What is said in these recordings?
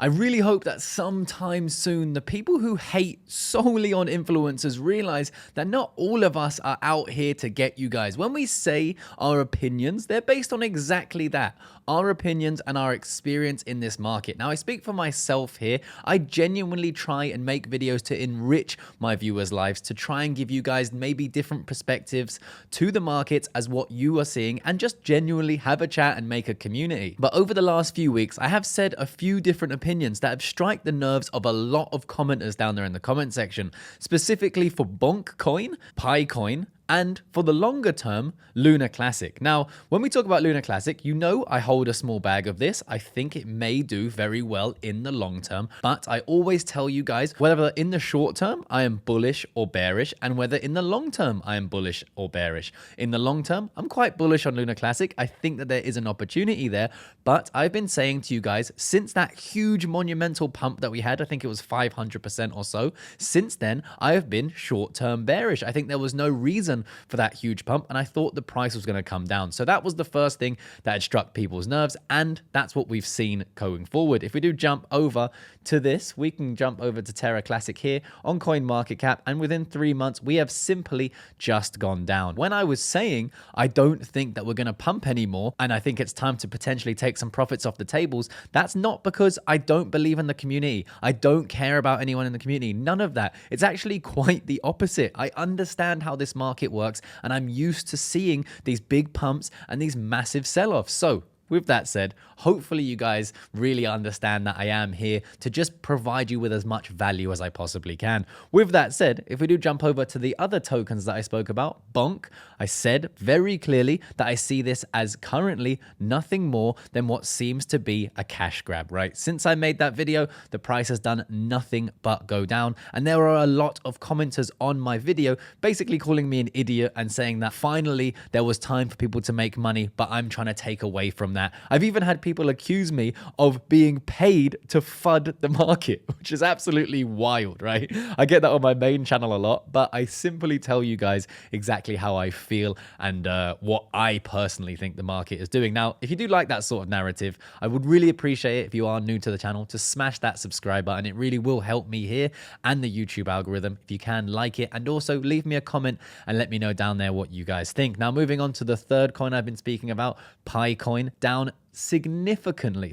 I really hope that sometime soon the people who hate solely on influencers realize that not all of us are out here to get you guys. When we say our opinions, they're based on exactly that, our opinions and our experience in this market. Now, I speak for myself here. I genuinely try and make videos to enrich my viewers' lives, to try and give you guys maybe different perspectives to the markets as what you are seeing, and just genuinely have a chat and make a community. But over the last few weeks, I have said a few different opinions that have struck the nerves of a lot of commenters down there in the comment section, specifically for Bonk Coin, Pi Coin, and for the longer term, Luna Classic. Now, when we talk about Luna Classic, you know I hold a small bag of this. I think it may do very well in the long term, but I always tell you guys, whether in the short term, I am bullish or bearish, and whether in the long term, I am bullish or bearish. In the long term, I'm quite bullish on Luna Classic. I think that there is an opportunity there, but I've been saying to you guys, since that huge monumental pump that we had, I think it was 500% or so, since then, I have been short-term bearish. I think there was no reason for that huge pump, and I thought the price was going to come down. So that was the first thing that had struck people's nerves, and that's what we've seen going forward. If we do jump over to this, we can jump over to Terra Classic here on CoinMarketCap, and within 3 months, we have simply just gone down. When I was saying I don't think that we're going to pump anymore, and I think it's time to potentially take some profits off the tables, that's not because I don't believe in the community. I don't care about anyone in the community. None of that. It's actually quite the opposite. I understand how this market works, and I'm used to seeing these big pumps and these massive sell-offs. So with that said, hopefully you guys really understand that I am here to just provide you with as much value as I possibly can. With that said, if we do jump over to the other tokens that I spoke about, Bonk, I said very clearly that I see this as currently nothing more than what seems to be a cash grab, right? Since I made that video, the price has done nothing but go down. And there are a lot of commenters on my video basically calling me an idiot and saying that finally there was time for people to make money, but I'm trying to take away from that. I've even had people accuse me of being paid to FUD the market, which is absolutely wild, right? I get that on my main channel a lot, but I simply tell you guys exactly how I feel and what I personally think the market is doing. Now, if you do like that sort of narrative, I would really appreciate it if you are new to the channel to smash that subscribe button. It really will help me here and the YouTube algorithm. If you can, like it, and also leave me a comment and let me know down there what you guys think. Now, moving on to the third coin I've been speaking about, Pi Coin, down significantly.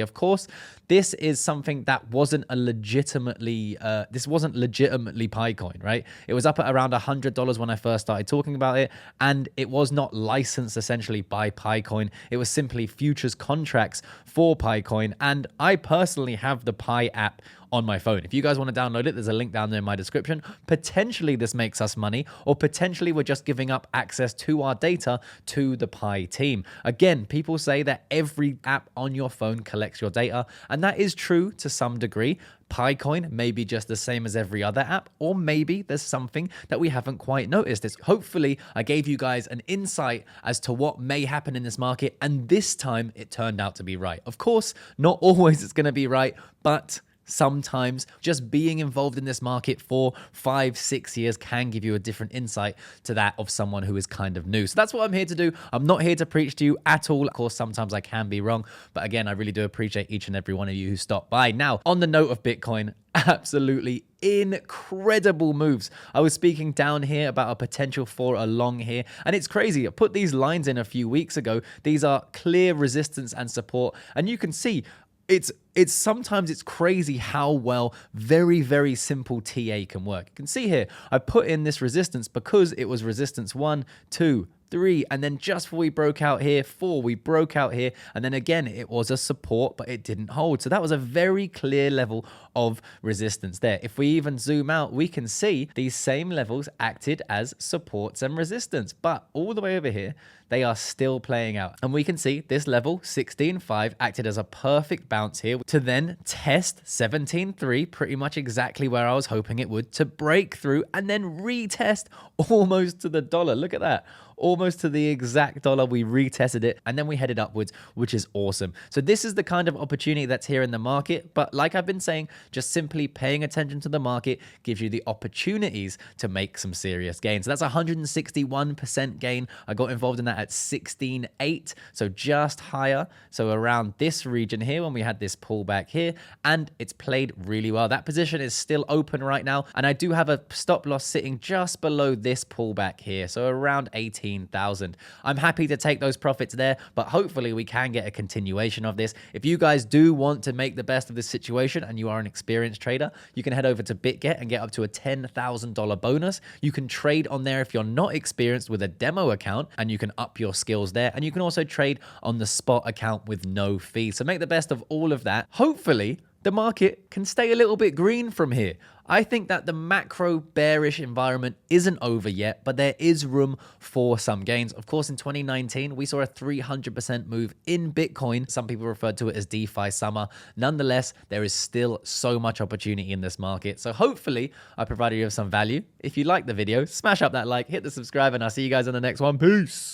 Of course, this is something that wasn't legitimately Pi Coin, right? It was up at around $100 when I first started talking about it, and it was not licensed essentially by Pi Coin. It was simply futures contracts for Pi Coin, and I personally have the Pi app on my phone. If you guys want to download it, there's a link down there in my description. Potentially this makes us money, or potentially we're just giving up access to our data to the Pi team. Again, people say that every app on your phone collects your data, and that is true to some degree. Pi Coin may be just the same as every other app, or maybe there's something that we haven't quite noticed. Hopefully, I gave you guys an insight as to what may happen in this market, and this time it turned out to be right. Of course, not always it's going to be right, but sometimes just being involved in this market for 5-6 years can give you a different insight to that of someone who is kind of new. So that's what I'm here to do. I'm not here to preach to you at all. Of course, sometimes I can be wrong, but again, I really do appreciate each and every one of you who stopped by. Now, on the note of Bitcoin, absolutely incredible moves. I was speaking down here about a potential for a long here, and it's crazy. I put these lines in a few weeks ago. These are clear resistance and support, and you can see sometimes it's crazy how well very simple TA can work. You can see here, I put in this resistance because it was resistance 1, 2, 3, and then just before we broke out here, 4, we broke out here, and then again, it was a support, but it didn't hold. So that was a very clear level of resistance there. If we even zoom out, we can see these same levels acted as supports and resistance, but all the way over here, they are still playing out. And we can see this level, 16.5, acted as a perfect bounce here to then test 17.3, pretty much exactly where I was hoping it would, to break through and then retest almost to the dollar. Look at that. almost to the exact dollar. We retested it and then we headed upwards, which is awesome. So this is the kind of opportunity that's here in the market. But like I've been saying, just simply paying attention to the market gives you the opportunities to make some serious gains. So that's 161% gain. I got involved in that at 16.8, so just higher. So around this region here when we had this pullback here, and it's played really well. That position is still open right now, and I do have a stop loss sitting just below this pullback here, so around 18,000. I'm happy to take those profits there, but hopefully we can get a continuation of this. If you guys do want to make the best of this situation and you are an experienced trader, you can head over to BitGet and get up to a $10,000 bonus. You can trade on there if you're not experienced with a demo account, and you can up your skills there. And you can also trade on the spot account with no fee. So make the best of all of that. Hopefully the market can stay a little bit green from here. I think that the macro bearish environment isn't over yet, but there is room for some gains. Of course, in 2019, we saw a 300% move in Bitcoin. Some people referred to it as DeFi summer. Nonetheless, there is still so much opportunity in this market. So hopefully I provided you with some value. If you liked the video, smash up that like, hit the subscribe, and I'll see you guys on the next one. Peace.